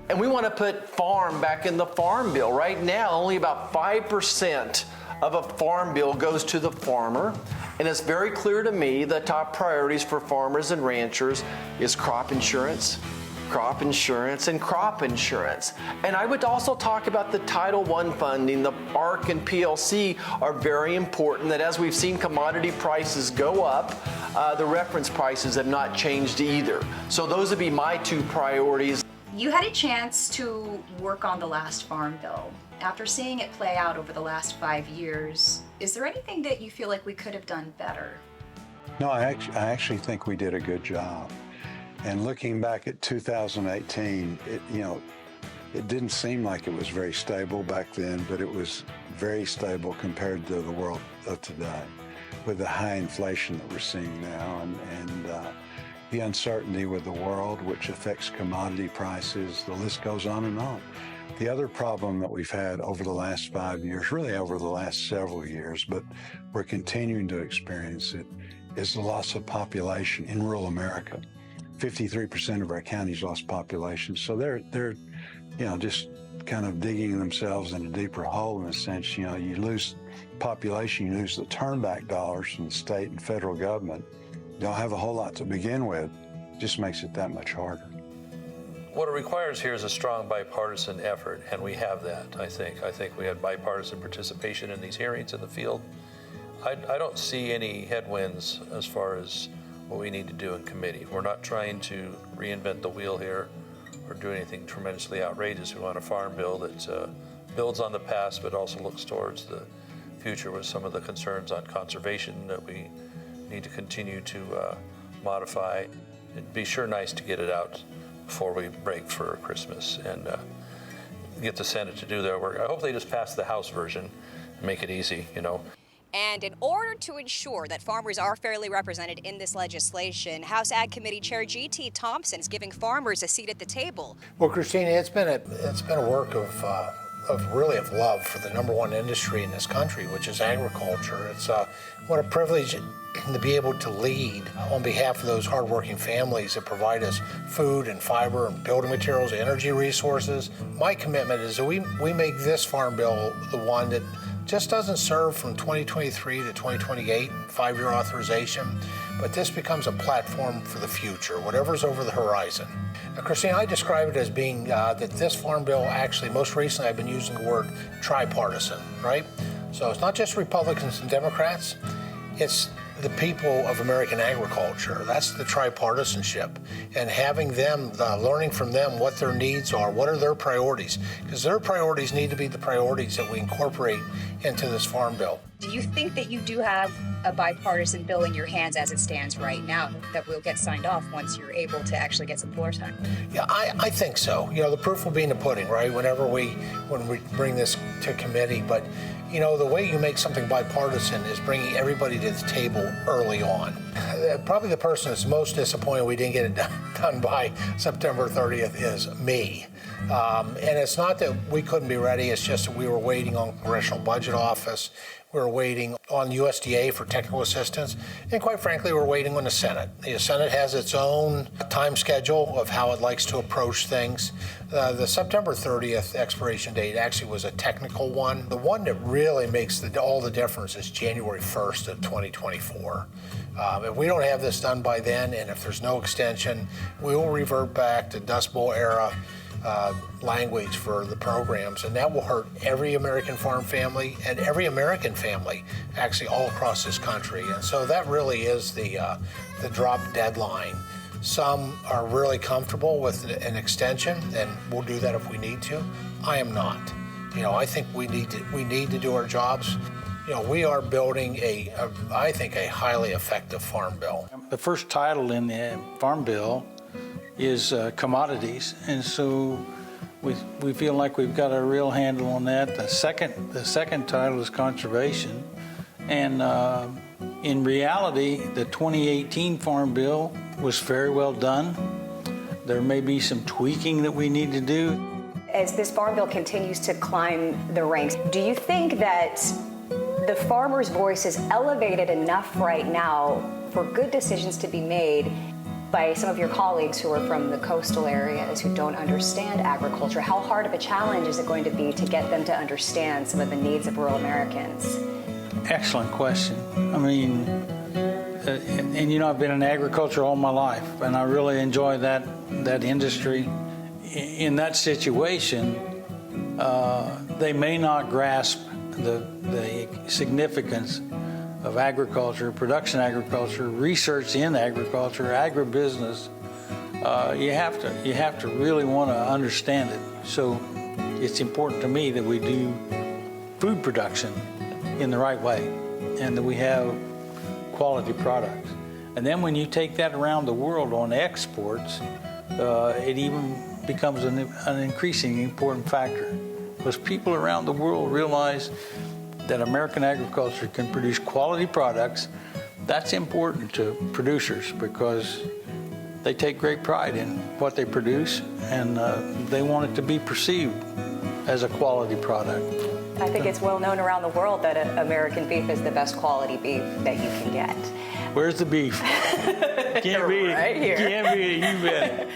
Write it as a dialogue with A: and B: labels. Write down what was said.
A: And we want to put farm back in the Farm Bill. Right now, only about 5% of a farm bill goes to the farmer. And it's very clear to me the top priorities for farmers and ranchers is crop insurance, and crop insurance. And I would also talk about the Title I funding. The ARC and PLC are very important, that as we've seen commodity prices go up, the reference prices have not changed either. So those would be my two priorities.
B: You had a chance to work on the last Farm Bill. After seeing it play out over the last 5 years, is there anything that you feel like we could have done better?
C: No, I actually think we did a good job. And looking back at 2018, it didn't seem like it was very stable back then, but it was very stable compared to the world of today, with the high inflation that we're seeing now and the uncertainty with the world, which affects commodity prices. The list goes on and on. The other problem that we've had over the last 5 years, really over the last several years, but we're continuing to experience it, is the loss of population in rural America. 53% of our counties lost population, so they're just kind of digging themselves in a deeper hole in a sense. You lose population, you lose the turnback dollars from the state and federal government. You don't have a whole lot to begin with. It just makes it that much harder.
D: What it requires here is a strong bipartisan effort, and we have that, I think. I think we had bipartisan participation in these hearings in the field. I don't see any headwinds as far as what we need to do in committee. We're not trying to reinvent the wheel here or do anything tremendously outrageous. We want a farm bill that builds on the past but also looks towards the future with some of the concerns on conservation that we need to continue to modify. It'd be sure nice to get it out before we break for Christmas and get the Senate to do their work. I hope they just pass the House version and make it easy,
E: And in order to ensure that farmers are fairly represented in this legislation, House Ag Committee Chair G.T. Thompson is giving farmers a seat at the table.
F: Well, Christina, it's been a work of love for the number one industry in this country, which is agriculture. It's what a privilege to be able to lead on behalf of those hardworking families that provide us food and fiber and building materials, energy resources. My commitment is that we make this farm bill the one that just doesn't serve from 2023 to 2028, 5-year authorization, but this becomes a platform for the future, whatever's over the horizon. Now, Christine, I describe it as being that this farm bill actually, most recently I've been using the word tripartisan, right? So it's not just Republicans and Democrats, it's the people of American agriculture. That's the tripartisanship. And having them, learning from them what their needs are, what are their priorities, because their priorities need to be the priorities that we incorporate into this farm bill.
B: Do you think that you do have a bipartisan bill in your hands as it stands right now that will get signed off once you're able to actually get some floor time?
F: Yeah, I think so. The proof will be in the pudding, right? When we bring this to committee. But the way you make something bipartisan is bringing everybody to the table early on. Probably the person that's most disappointed we didn't get it done by September 30th is me. And it's not that we couldn't be ready, it's just that we were waiting on Congressional Budget Office, we were waiting on USDA for technical assistance, and quite frankly, we're waiting on the Senate. The Senate has its own time schedule of how it likes to approach things. The September 30th expiration date actually was a technical one. The one that really makes all the difference is January 1st of 2024. If we don't have this done by then, and if there's no extension, we will revert back to Dust Bowl era language for the programs, and that will hurt every American farm family and every American family actually all across this country. And so that really is the drop deadline. Some are really comfortable with an extension, and we'll do that if we need to. I am not. I think we need to do our jobs. We are building I think a highly effective farm bill.
G: The first title in the farm bill is commodities, and so we feel like we've got a real handle on that. The second title is conservation, and in reality, the 2018 Farm Bill was very well done. There may be some tweaking that we need to do.
B: As this farm bill continues to climb the ranks, do you think that the farmer's voice is elevated enough right now for good decisions to be made
H: by some of your colleagues who are from the coastal areas who don't understand agriculture. How hard of a challenge is it going to be to get them to understand some of the needs of rural Americans?
G: Excellent question. I mean, and you know, I've been in agriculture all my life, and I really enjoy that industry. In that situation, they may not grasp the significance of agriculture, production agriculture, research in agriculture, agribusiness. You have to really want to understand it. So it's important to me that we do food production in the right way, and that we have quality products. And then when you take that around the world on exports, it even becomes an increasingly important factor, because people around the world realize that American agriculture can produce quality products. That's important to producers because they take great pride in what they produce, and they want it to be perceived as a quality product.
H: I think it's well known around the world that American beef is the best quality beef that you can get.
G: Where's the beef? Can't beat it.
H: Right here.
G: Can't beat it. You bet.